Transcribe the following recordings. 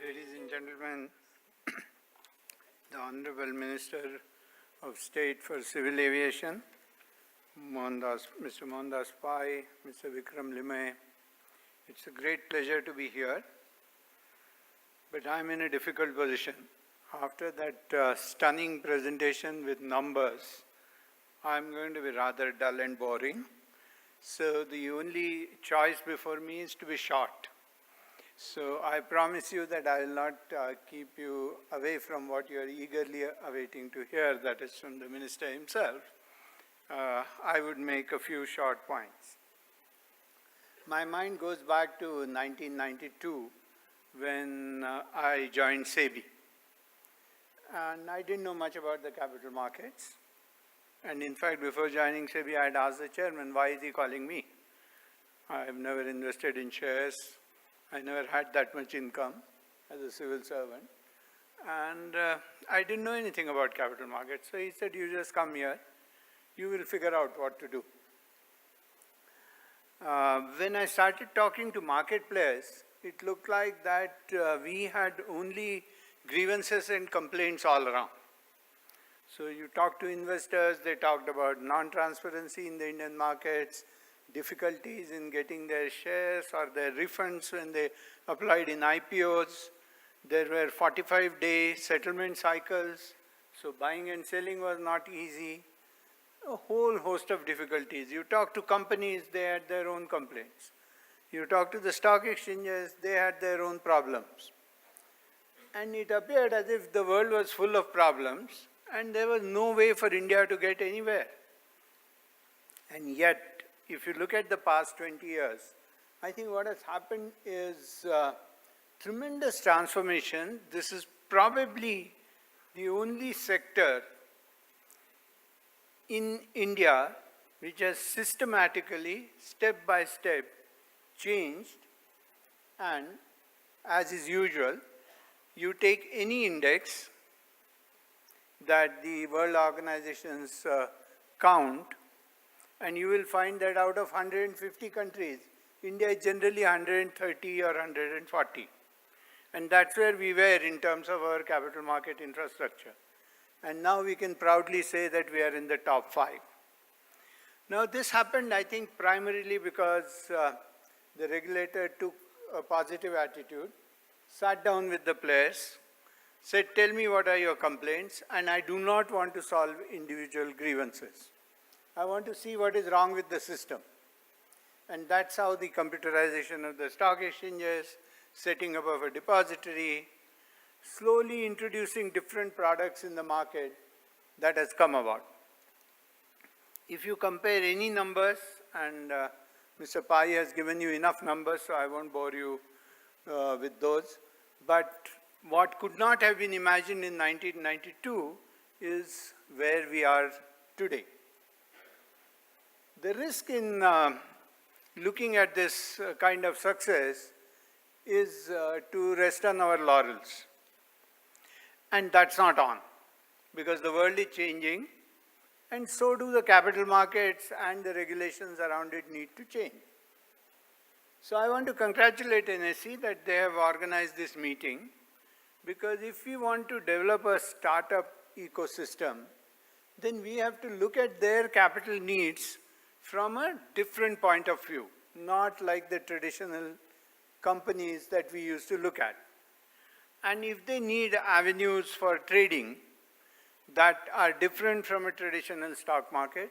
Ladies and gentlemen, the Honorable Minister of State for Civil Aviation, Mr. Mohandas Pai, Mr. Vikram Limay, it's a great pleasure to be here, but I'm in a difficult position. After that stunning presentation with numbers, I'm going to be rather dull and boring. So the only choice before me is to be short. So I promise you that I will not keep you away from what you are eagerly awaiting to hear, that is from the Minister himself. I would make a few short points. My mind goes back to 1992 when I joined SEBI. And I didn't know much about the capital markets. And in fact, before joining SEBI, I had asked the chairman, why is he calling me? I have never invested in shares. I never had that much income as a civil servant. And I didn't know anything about capital markets. So he said, you just come here. You will figure out what to do. When I started talking to market players, it looked like that we had only grievances and complaints all around. So you talk to investors, they talked about non-transparency in the Indian markets, difficulties in getting their shares or their refunds when they applied in IPOs. There were 45-day settlement cycles, so buying and selling was not easy. A whole host of difficulties. You talk to companies, they had their own complaints. You talk to the stock exchanges, they had their own problems. And it appeared as if the world was full of problems and there was no way for India to get anywhere. And yet, if you look at the past 20 years, I think what has happened is tremendous transformation. This is probably the only sector in India which has systematically, step by step, changed. And as is usual, you take any index that the world organizations count, and you will find that out of 150 countries, India is generally 130 or 140. And that's where we were in terms of our capital market infrastructure. And now we can proudly say that we are in the top 5. Now this happened, I think, primarily because the regulator took a positive attitude, sat down with the players, said, tell me what are your complaints, and I do not want to solve individual grievances. I want to see what is wrong with the system. And that's how the computerization of the stock exchanges, setting up of a depository, slowly introducing different products in the market, that has come about. If you compare any numbers, and Mr. Pai has given you enough numbers, so I won't bore you with those, but what could not have been imagined in 1992 is where we are today. The risk in looking at this kind of success is to rest on our laurels. And that's not on, because the world is changing, and so do the capital markets, and the regulations around it need to change. So I want to congratulate NSE that they have organized this meeting, because if we want to develop a startup ecosystem, then we have to look at their capital needs from a different point of view, not like the traditional companies that we used to look at. And if they need avenues for trading that are different from a traditional stock market,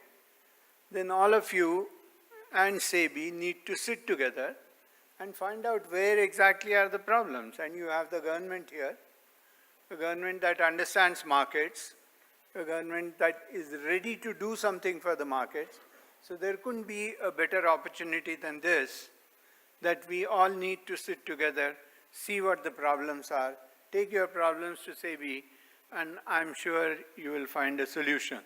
then all of you and SEBI need to sit together and find out where exactly are the problems. And you have the government here, a government that understands markets, a government that is ready to do something for the markets. So there couldn't be a better opportunity than this, that we all need to sit together, see what the problems are, take your problems to SEBI, and I'm sure you will find a solution.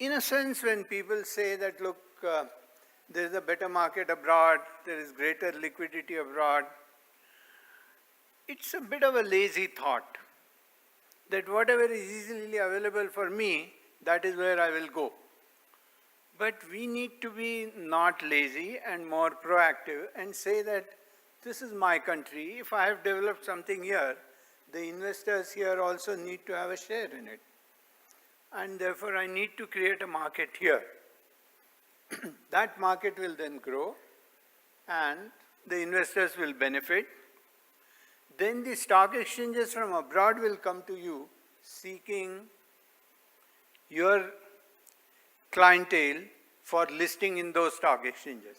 In a sense, when people say that, look, there is a better market abroad, there is greater liquidity abroad, it's a bit of a lazy thought, that whatever is easily available for me, that is where I will go. But we need to be not lazy and more proactive and say that this is my country. If I have developed something here, the investors here also need to have a share in it. And therefore, I need to create a market here. That market will then grow, and the investors will benefit. Then the stock exchanges from abroad will come to you seeking your clientele for listing in those stock exchanges.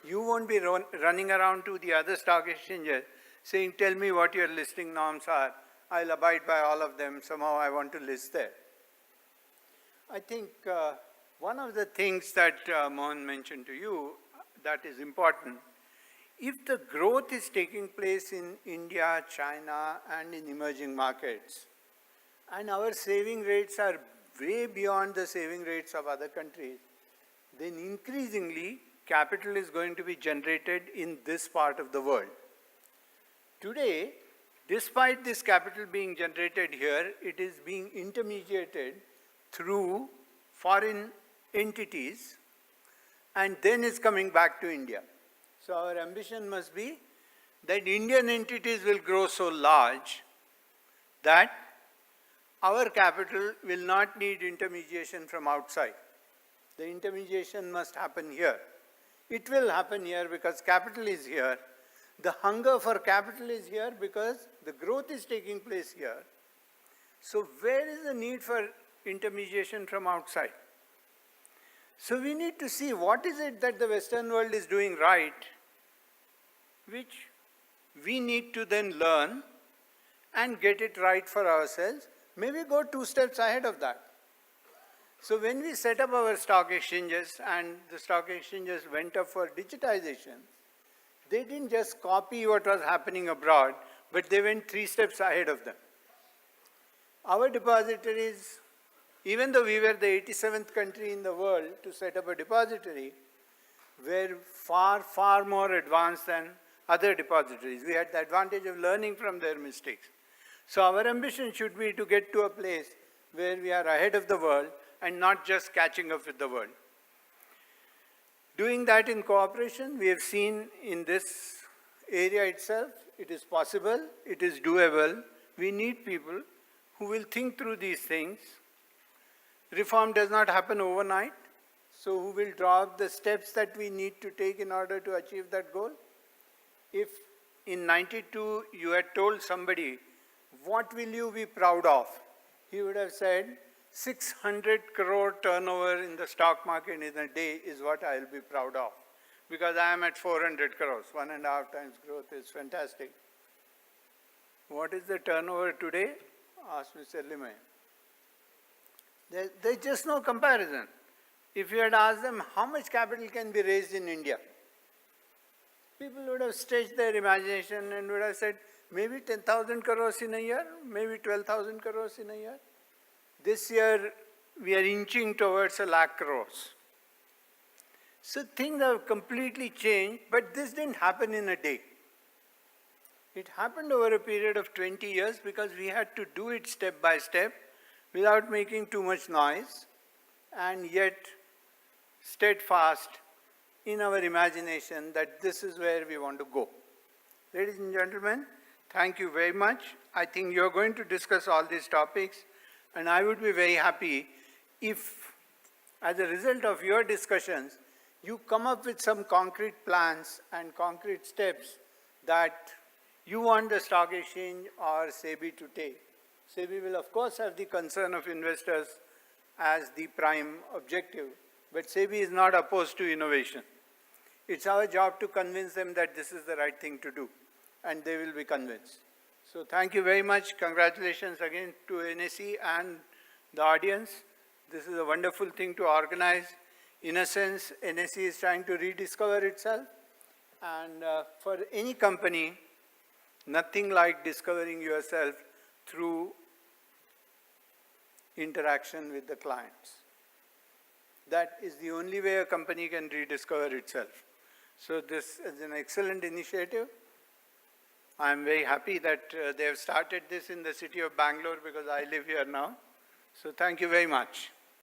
You won't be running around to the other stock exchanges saying, tell me what your listing norms are. I'll abide by all of them. Somehow I want to list there. I think one of the things that Mohan mentioned to you that is important, if the growth is taking place in India, China, and in emerging markets, and our saving rates are way beyond the saving rates of other countries, then increasingly capital is going to be generated in this part of the world. Today, despite this capital being generated here, it is being intermediated through foreign entities, and then is coming back to India. So our ambition must be that Indian entities will grow so large that our capital will not need intermediation from outside. The intermediation must happen here. It will happen here because capital is here. The hunger for capital is here because the growth is taking place here. So where is the need for intermediation from outside? So we need to see what is it that the Western world is doing right, which we need to then learn and get it right for ourselves. Maybe go 2 steps ahead of that. So when we set up our stock exchanges and the stock exchanges went up for digitization, they didn't just copy what was happening abroad, but they went 3 steps ahead of them. Our depositories, even though we were the 87th country in the world to set up a depository, were far, far more advanced than other depositories. We had the advantage of learning from their mistakes. So our ambition should be to get to a place where we are ahead of the world and not just catching up with the world. Doing that in cooperation, we have seen in this area itself, it is possible, it is doable. We need people who will think through these things. Reform does not happen overnight, so who will draw up the steps that we need to take in order to achieve that goal? If in 92 you had told somebody, what will you be proud of? He would have said, 600 crore turnover in the stock market in a day is what I will be proud of. Because I am at 400 crores, 1.5 times growth is fantastic. What is the turnover today? Ask Mr. Limay. There's just no comparison. If you had asked them how much capital can be raised in India, people would have stretched their imagination and would have said, maybe 10,000 crores in a year, maybe 12,000 crores in a year. This year, we are inching towards 1 lakh crores. So things have completely changed, but this didn't happen in a day. It happened over a period of 20 years because we had to do it step by step without making too much noise and yet steadfast in our imagination that this is where we want to go. Ladies and gentlemen, thank you very much. I think you're going to discuss all these topics, and I would be very happy if, as a result of your discussions, you come up with some concrete plans and concrete steps that you want the stock exchange or SEBI to take. SEBI will, of course, have the concern of investors as the prime objective, but SEBI is not opposed to innovation. It's our job to convince them that this is the right thing to do, and they will be convinced. So thank you very much. Congratulations again to NSE and the audience. This is a wonderful thing to organize. In a sense, NSE is trying to rediscover itself, and for any company, nothing like discovering yourself through interaction with the clients. That is the only way a company can rediscover itself. So this is an excellent initiative. I am very happy that they have started this in the city of Bangalore because I live here now. So thank you very much.